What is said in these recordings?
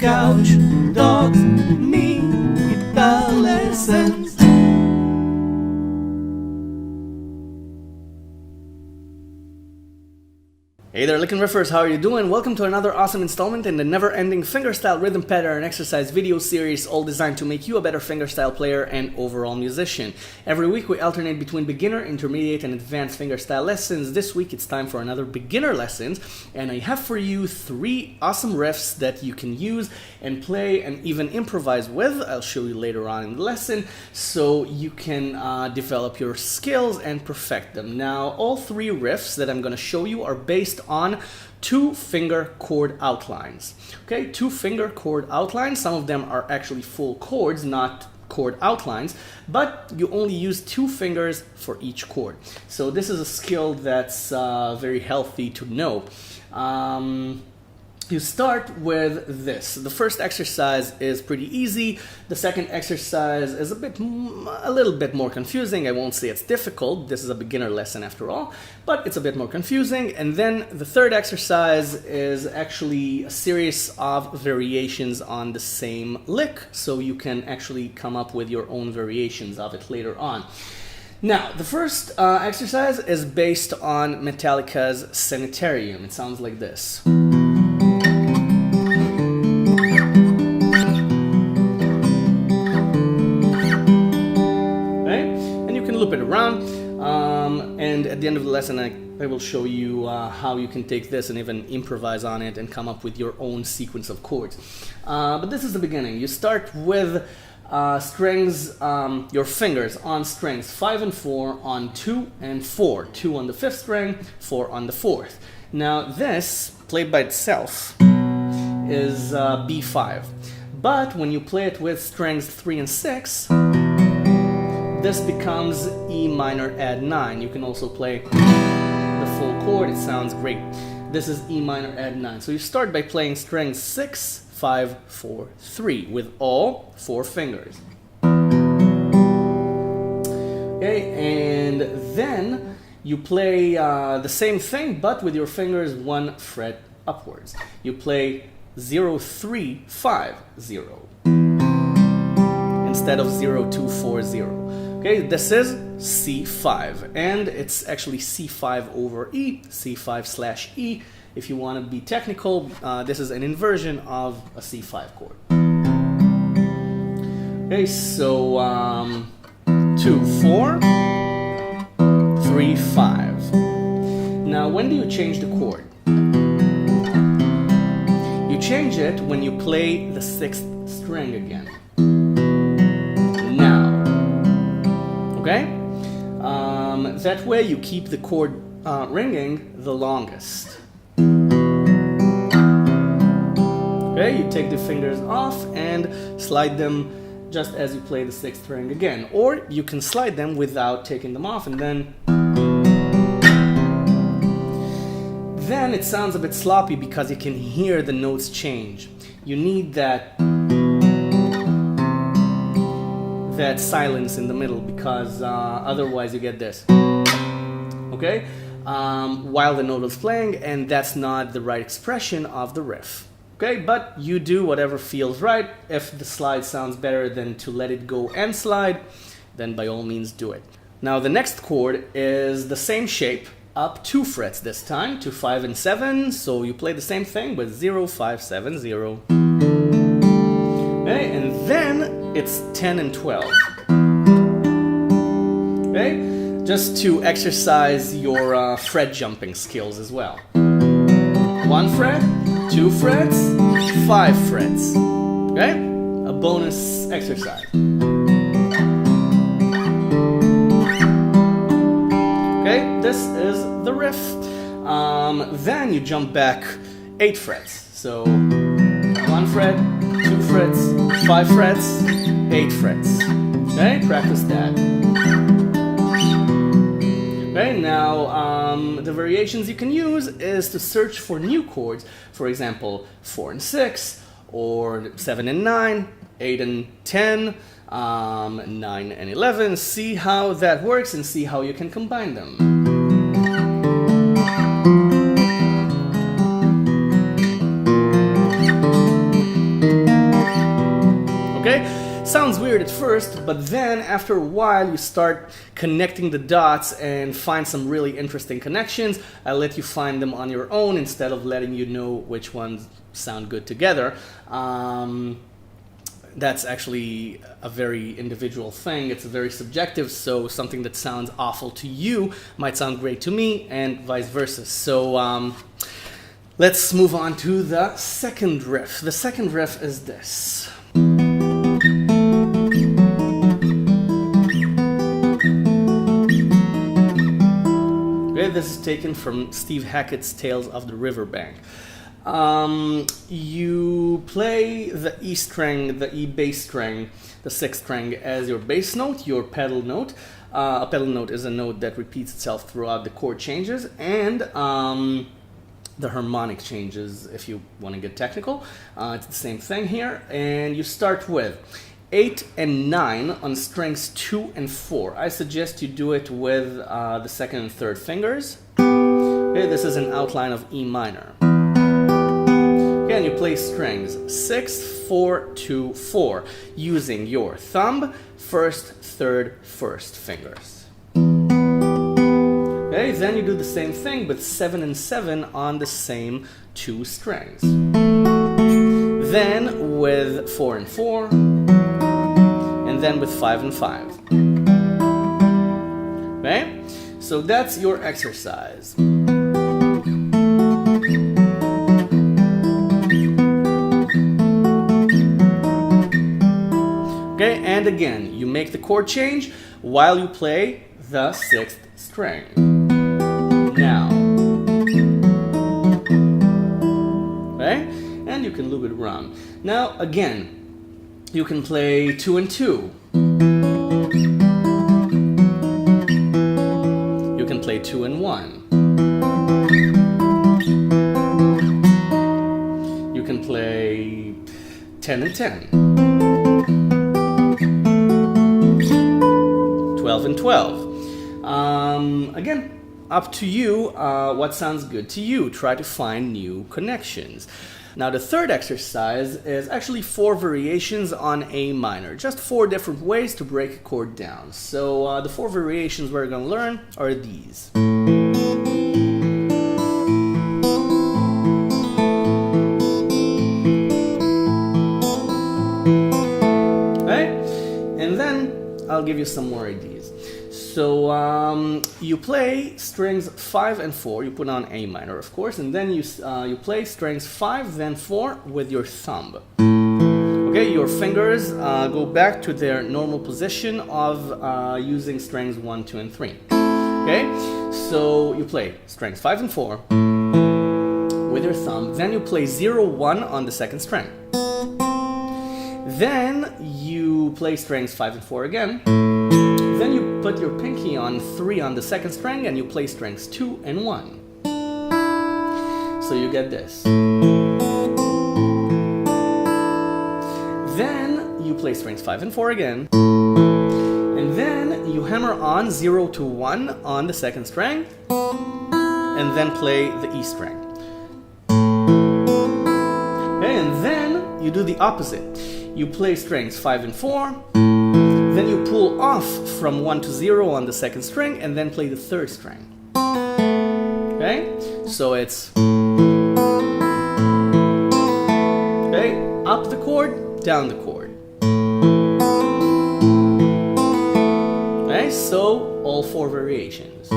couch, dogs, me, guitar lessons. Hey there, LickNRiffers, how are you doing? Welcome to another awesome installment in the never-ending fingerstyle rhythm pattern exercise video series, all designed to make you a better fingerstyle player and overall musician. Every week we alternate between beginner, intermediate, and advanced fingerstyle lessons. This week it's time for another beginner lessons, and I have for you 3 awesome riffs that you can use and play and even improvise with. I'll show you later on in the lesson, so you can develop your skills and perfect them. Now, all 3 riffs that I'm going to show you are based on 2-finger chord outlines. Okay, 2-finger chord outlines. Some of them are actually full chords, not chord outlines, but you only use 2 fingers for each chord. So this is a skill that's very healthy to know. You start with this. The first exercise is pretty easy. The second exercise is a little bit more confusing. I won't say it's difficult. This is a beginner lesson after all, but it's a bit more confusing. And then the third exercise is actually a series of variations on the same lick, so you can actually come up with your own variations of it later on. Now, the first exercise is based on Metallica's Sanitarium. It sounds like this. Loop it around, and at the end of the lesson I will show you how you can take this and even improvise on it and come up with your own sequence of chords. But this is the beginning. You start with strings, your fingers on strings 5 and 4 on 2 and 4. 2 on the 5th string, 4 on the 4th. Now this, played by itself, is B5. But when you play it with strings 3 and 6, this becomes E minor add 9. You can also play the full chord. It sounds great. This is E minor add 9. So you start by playing strings 6, 5, 4, 3 with all 4 fingers. Okay, and then you play the same thing but with your fingers 1 fret upwards. You play 0, 3, 5, 0 instead of 0, 2, 4, 0. Okay, this is C5, and it's actually C5 over E, C5/E. If you want to be technical, this is an inversion of a C5 chord. Okay, so 2, 4, 3, 5. Now, when do you change the chord? You change it when you play the 6th string again. Okay? That way you keep the chord ringing the longest. Okay, you take the fingers off and slide them just as you play the 6th string again. Or you can slide them without taking them off, and then it sounds a bit sloppy because you can hear the notes change. You need that silence in the middle, because otherwise you get this, okay, while the note is playing, and that's not the right expression of the riff. Okay, but you do whatever feels right. If the slide sounds better than to let it go and slide, then by all means do it. Now the next chord is the same shape, up 2 frets this time, to 5 and 7, so you play the same thing with 0, 5, 7, 0. Okay, and then it's 10 and 12. Okay, just to exercise your fret jumping skills as well. 1 fret, 2 frets, 5 frets. Okay, a bonus exercise. Okay, this is the riff. Then you jump back 8 frets. So 1 fret, 2 frets, 5 frets, 8 frets. Okay, practice that. Okay, now the variations you can use is to search for new chords. For example, 4 and 6, or 7 and 9, 8 and 10, 9 and 11. See how that works and see how you can combine them. sounds weird at first, but then after a while you start connecting the dots and find some really interesting connections. I let you find them on your own instead of letting you know which ones sound good together. That's actually a very individual thing. It's very subjective, so something that sounds awful to you might sound great to me, and vice versa. So let's move on to the second riff. The second riff is this. Okay, this is taken from Steve Hackett's Tales of the Riverbank. You play the E string, the E bass string, the sixth string as your bass note, your pedal note. A pedal note is a note that repeats itself throughout the chord changes, and the harmonic changes, if you want to get technical. It's the same thing here, and you start with 8 and 9 on strings 2 and 4. I suggest you do it with the second and third fingers. Okay, this is an outline of E minor. And you play strings 6, 4, 2, 4 using your thumb, first, third, first fingers. Okay, then you do the same thing with 7 and 7 on the same 2 strings. Then with 4 and 4, and then with 5 and 5. Okay, so that's your exercise. Okay, and again, you make the chord change while you play the sixth string. Now. Okay, and you can loop it around. Now, again, you can play 2 and 2. You can play 2 and 1. You can play 10 and 10. 12 and 12. Again, up to you what sounds good to you. Try to find new connections. Now the third exercise is actually 4 variations on A minor. Just 4 different ways to break a chord down. So the 4 variations we're going to learn are these. Okay? And then I'll give you some more ideas. So you play strings 5 and 4, you put on A minor of course, and then you play strings 5 then 4 with your thumb. Okay, your fingers go back to their normal position of using strings 1, 2, and 3. Okay, so you play strings 5 and 4 with your thumb, then you play 0, 1 on the second string. Then you play strings 5 and 4 again. Then you put your pinky on 3 on the second string and you play strings 2 and 1. So you get this. Then you play strings 5 and 4 again. And then you hammer on 0 to 1 on the second string. And then play the E string. Okay, and then you do the opposite. You play strings 5 and 4. Then you pull off from 1 to 0 on the second string and then play the third string. Okay? So it's okay, up the chord, down the chord. Okay, so all 4 variations.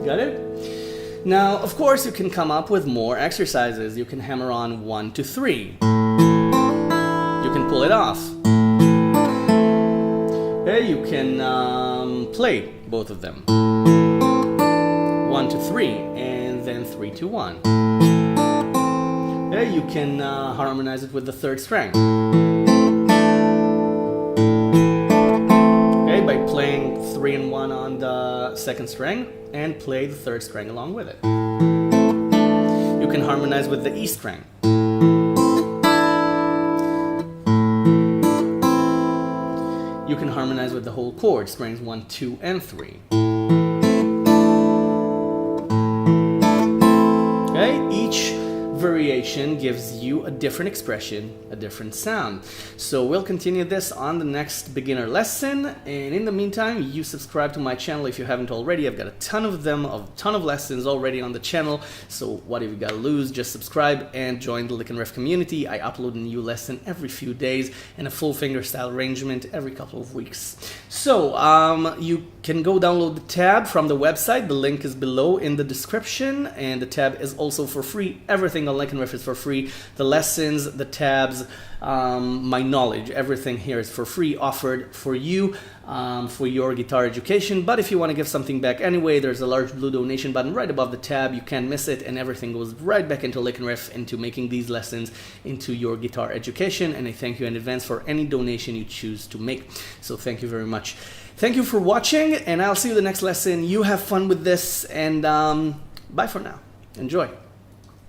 Got it? Now, of course, you can come up with more exercises. You can hammer on 1 to 3. You can pull it off. Okay, you can play both of them. 1 to 3 and then 3 to 1. Okay, you can harmonize it with the third string. Okay, by playing 3 and 1 on the second string and play the third string along with it. You can harmonize with the E string. you can harmonize with the whole chord, strings 1, 2, and 3. Okay, each variation gives you a different expression, a different sound. So we'll continue this on the next beginner lesson, and in the meantime, you subscribe to my channel if you haven't already. I've got a ton of them, a ton of lessons already on the channel, so what have you got to lose? Just subscribe and join the LickNRiff community. I upload a new lesson every few days and a full fingerstyle arrangement every couple of weeks. So you can go download the tab from the website. The link is below in the description, and the tab is also for free. Everything on LickNRiff is for free. The lessons, the tabs, my knowledge, everything here is for free, offered for you, for your guitar education. But if you want to give something back anyway, there's a large blue donation button right above the tab. You can't miss it, and everything goes right back into LickNRiff, into making these lessons into your guitar education. And I thank you in advance for any donation you choose to make. So thank you very much. Thank you for watching, and I'll see you the next lesson. You have fun with this, and bye for now. Enjoy.